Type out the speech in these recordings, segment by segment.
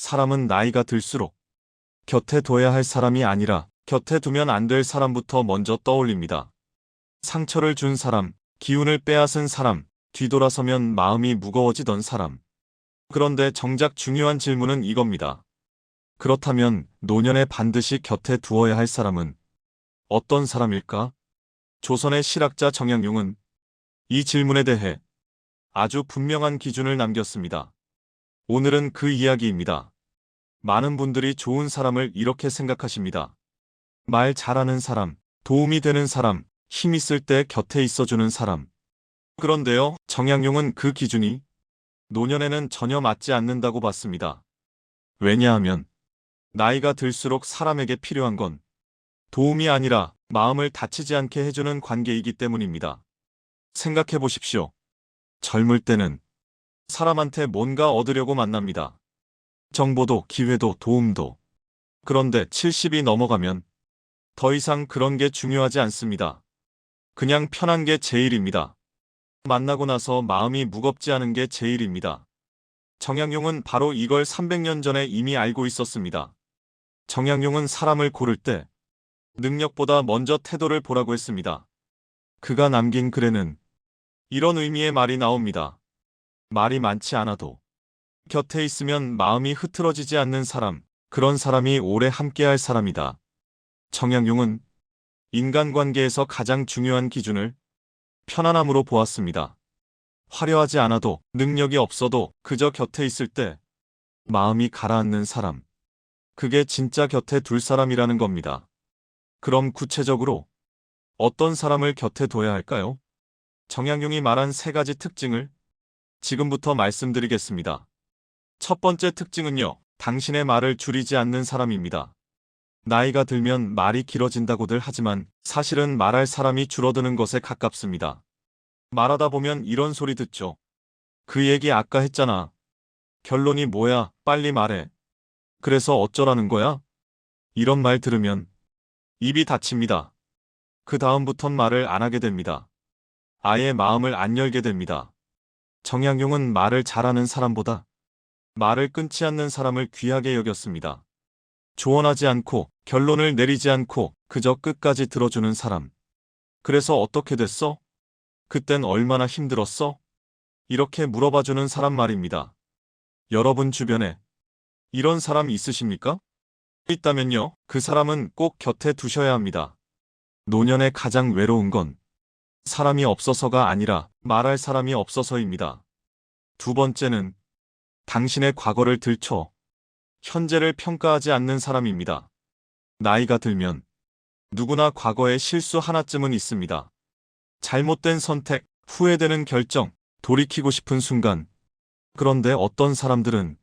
사람은 나이가 들수록 곁에 둬야 할 사람이 아니라 곁에 두면 안 될 사람부터 먼저 떠올립니다. 상처를 준 사람, 기운을 빼앗은 사람, 뒤돌아서면 마음이 무거워지던 사람. 그런데 정작 중요한 질문은 이겁니다. 그렇다면 노년에 반드시 곁에 두어야 할 사람은 어떤 사람일까? 조선의 실학자 정약용은 이 질문에 대해 아주 분명한 기준을 남겼습니다. 오늘은 그 이야기입니다. 많은 분들이 좋은 사람을 이렇게 생각하십니다. 말 잘하는 사람, 도움이 되는 사람, 힘 있을 때 곁에 있어주는 사람. 그런데요, 정약용은 그 기준이 노년에는 전혀 맞지 않는다고 봤습니다. 왜냐하면 나이가 들수록 사람에게 필요한 건 도움이 아니라 마음을 다치지 않게 해주는 관계이기 때문입니다. 생각해 보십시오. 젊을 때는 사람한테 뭔가 얻으려고 만납니다. 정보도 기회도 도움도. 그런데 70이 넘어가면 더 이상 그런 게 중요하지 않습니다. 그냥 편한 게 제일입니다. 만나고 나서 마음이 무겁지 않은 게 제일입니다. 정약용은 바로 이걸 300년 전에 이미 알고 있었습니다. 정약용은 사람을 고를 때 능력보다 먼저 태도를 보라고 했습니다. 그가 남긴 글에는 이런 의미의 말이 나옵니다. 말이 많지 않아도 곁에 있으면 마음이 흐트러지지 않는 사람, 그런 사람이 오래 함께할 사람이다. 정약용은 인간관계에서 가장 중요한 기준을 편안함으로 보았습니다. 화려하지 않아도 능력이 없어도 그저 곁에 있을 때 마음이 가라앉는 사람. 그게 진짜 곁에 둘 사람이라는 겁니다. 그럼 구체적으로 어떤 사람을 곁에 둬야 할까요? 정약용이 말한 세 가지 특징을 지금부터 말씀드리겠습니다. 첫 번째 특징은요, 당신의 말을 줄이지 않는 사람입니다. 나이가 들면 말이 길어진다고들 하지만 사실은 말할 사람이 줄어드는 것에 가깝습니다. 말하다 보면 이런 소리 듣죠. 그 얘기 아까 했잖아. 결론이 뭐야? 빨리 말해. 그래서 어쩌라는 거야? 이런 말 들으면 입이 닫힙니다. 그 다음부턴 말을 안 하게 됩니다. 아예 마음을 안 열게 됩니다. 정약용은 말을 잘하는 사람보다 말을 끊지 않는 사람을 귀하게 여겼습니다. 조언하지 않고 결론을 내리지 않고 그저 끝까지 들어주는 사람. 그래서 어떻게 됐어? 그땐 얼마나 힘들었어? 이렇게 물어봐주는 사람 말입니다. 여러분 주변에 이런 사람 있으십니까? 있다면요, 그 사람은 꼭 곁에 두셔야 합니다. 노년에 가장 외로운 건 사람이 없어서가 아니라 말할 사람이 없어서입니다. 두 번째는 당신의 과거를 들춰 현재를 평가하지 않는 사람입니다. 나이가 들면 누구나 과거에 실수 하나쯤은 있습니다. 잘못된 선택, 후회되는 결정, 돌이키고 싶은 순간. 그런데 어떤 사람들은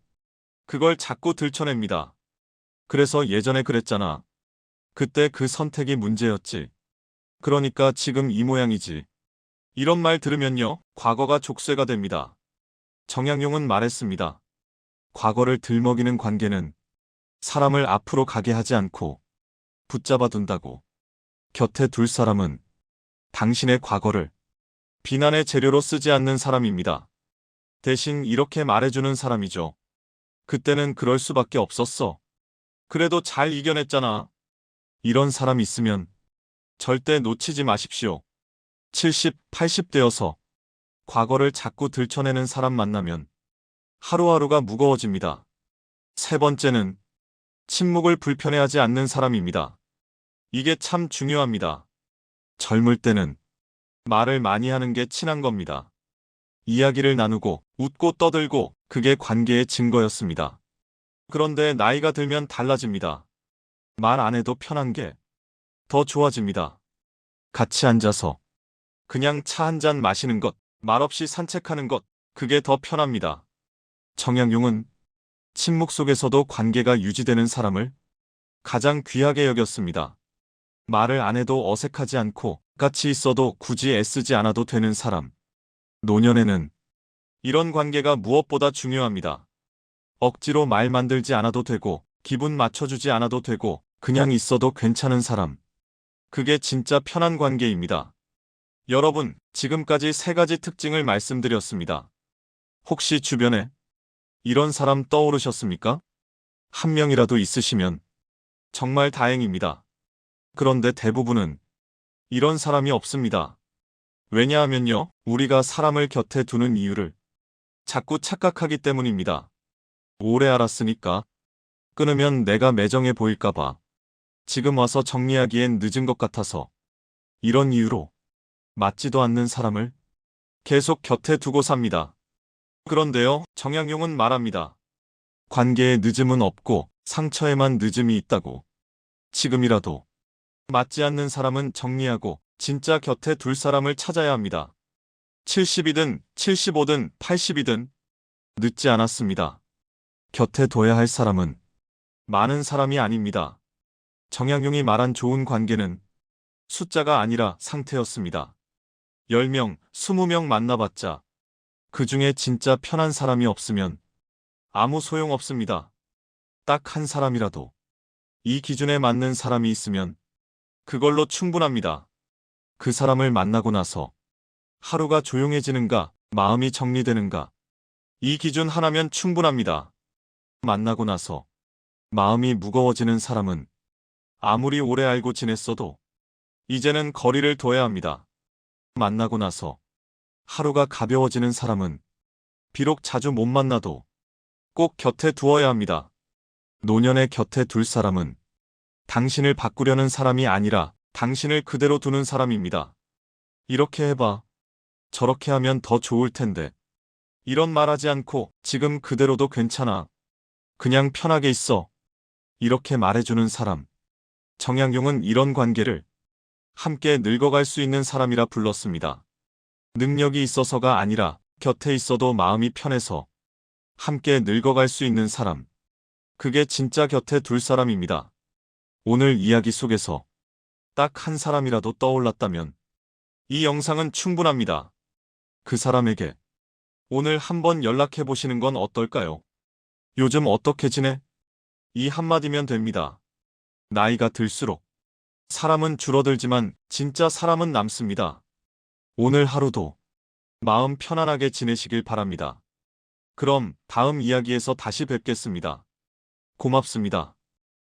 그걸 자꾸 들춰냅니다. 그래서 예전에 그랬잖아. 그때 그 선택이 문제였지. 그러니까 지금 이 모양이지. 이런 말 들으면요, 과거가 족쇄가 됩니다. 정약용은 말했습니다. 과거를 들먹이는 관계는 사람을 앞으로 가게 하지 않고 붙잡아 둔다고. 곁에 둘 사람은 당신의 과거를 비난의 재료로 쓰지 않는 사람입니다. 대신 이렇게 말해주는 사람이죠. 그때는 그럴 수밖에 없었어. 그래도 잘 이겨냈잖아. 이런 사람 있으면 절대 놓치지 마십시오. 70, 80대여서 과거를 자꾸 들춰내는 사람 만나면 하루하루가 무거워집니다. 세 번째는 침묵을 불편해하지 않는 사람입니다. 이게 참 중요합니다. 젊을 때는 말을 많이 하는 게 친한 겁니다. 이야기를 나누고 웃고 떠들고 그게 관계의 증거였습니다. 그런데 나이가 들면 달라집니다. 말 안 해도 편한 게 더 좋아집니다. 같이 앉아서 그냥 차 한 잔 마시는 것, 말없이 산책하는 것, 그게 더 편합니다. 정약용은 침묵 속에서도 관계가 유지되는 사람을 가장 귀하게 여겼습니다. 말을 안 해도 어색하지 않고 같이 있어도 굳이 애쓰지 않아도 되는 사람. 노년에는 이런 관계가 무엇보다 중요합니다. 억지로 말 만들지 않아도 되고 기분 맞춰주지 않아도 되고 그냥 있어도 괜찮은 사람. 그게 진짜 편한 관계입니다. 여러분, 지금까지 세 가지 특징을 말씀드렸습니다. 혹시 주변에 이런 사람 떠오르셨습니까? 한 명이라도 있으시면 정말 다행입니다. 그런데 대부분은 이런 사람이 없습니다. 왜냐하면요, 우리가 사람을 곁에 두는 이유를 자꾸 착각하기 때문입니다. 오래 알았으니까 끊으면 내가 매정해 보일까봐, 지금 와서 정리하기엔 늦은 것 같아서, 이런 이유로 맞지도 않는 사람을 계속 곁에 두고 삽니다. 그런데요, 정약용은 말합니다. 관계에 늦음은 없고 상처에만 늦음이 있다고. 지금이라도 맞지 않는 사람은 정리하고 진짜 곁에 둘 사람을 찾아야 합니다. 70이든 75든 80이든 늦지 않았습니다. 곁에 둬야 할 사람은 많은 사람이 아닙니다. 정약용이 말한 좋은 관계는 숫자가 아니라 상태였습니다. 10명, 20명 만나봤자 그 중에 진짜 편한 사람이 없으면 아무 소용 없습니다. 딱 한 사람이라도 이 기준에 맞는 사람이 있으면 그걸로 충분합니다. 그 사람을 만나고 나서 하루가 조용해지는가, 마음이 정리되는가, 이 기준 하나면 충분합니다. 만나고 나서 마음이 무거워지는 사람은 아무리 오래 알고 지냈어도 이제는 거리를 둬야 합니다. 만나고 나서 하루가 가벼워지는 사람은 비록 자주 못 만나도 꼭 곁에 두어야 합니다. 노년의 곁에 둘 사람은 당신을 바꾸려는 사람이 아니라 당신을 그대로 두는 사람입니다. 이렇게 해봐, 저렇게 하면 더 좋을 텐데, 이런 말하지 않고 지금 그대로도 괜찮아, 그냥 편하게 있어, 이렇게 말해주는 사람. 정약용은 이런 관계를 함께 늙어갈 수 있는 사람이라 불렀습니다. 능력이 있어서가 아니라 곁에 있어도 마음이 편해서 함께 늙어갈 수 있는 사람. 그게 진짜 곁에 둘 사람입니다. 오늘 이야기 속에서 딱 한 사람이라도 떠올랐다면 이 영상은 충분합니다. 그 사람에게 오늘 한번 연락해 보시는 건 어떨까요? 요즘 어떻게 지내? 이 한마디면 됩니다. 나이가 들수록 사람은 줄어들지만 진짜 사람은 남습니다. 오늘 하루도 마음 편안하게 지내시길 바랍니다. 그럼 다음 이야기에서 다시 뵙겠습니다. 고맙습니다.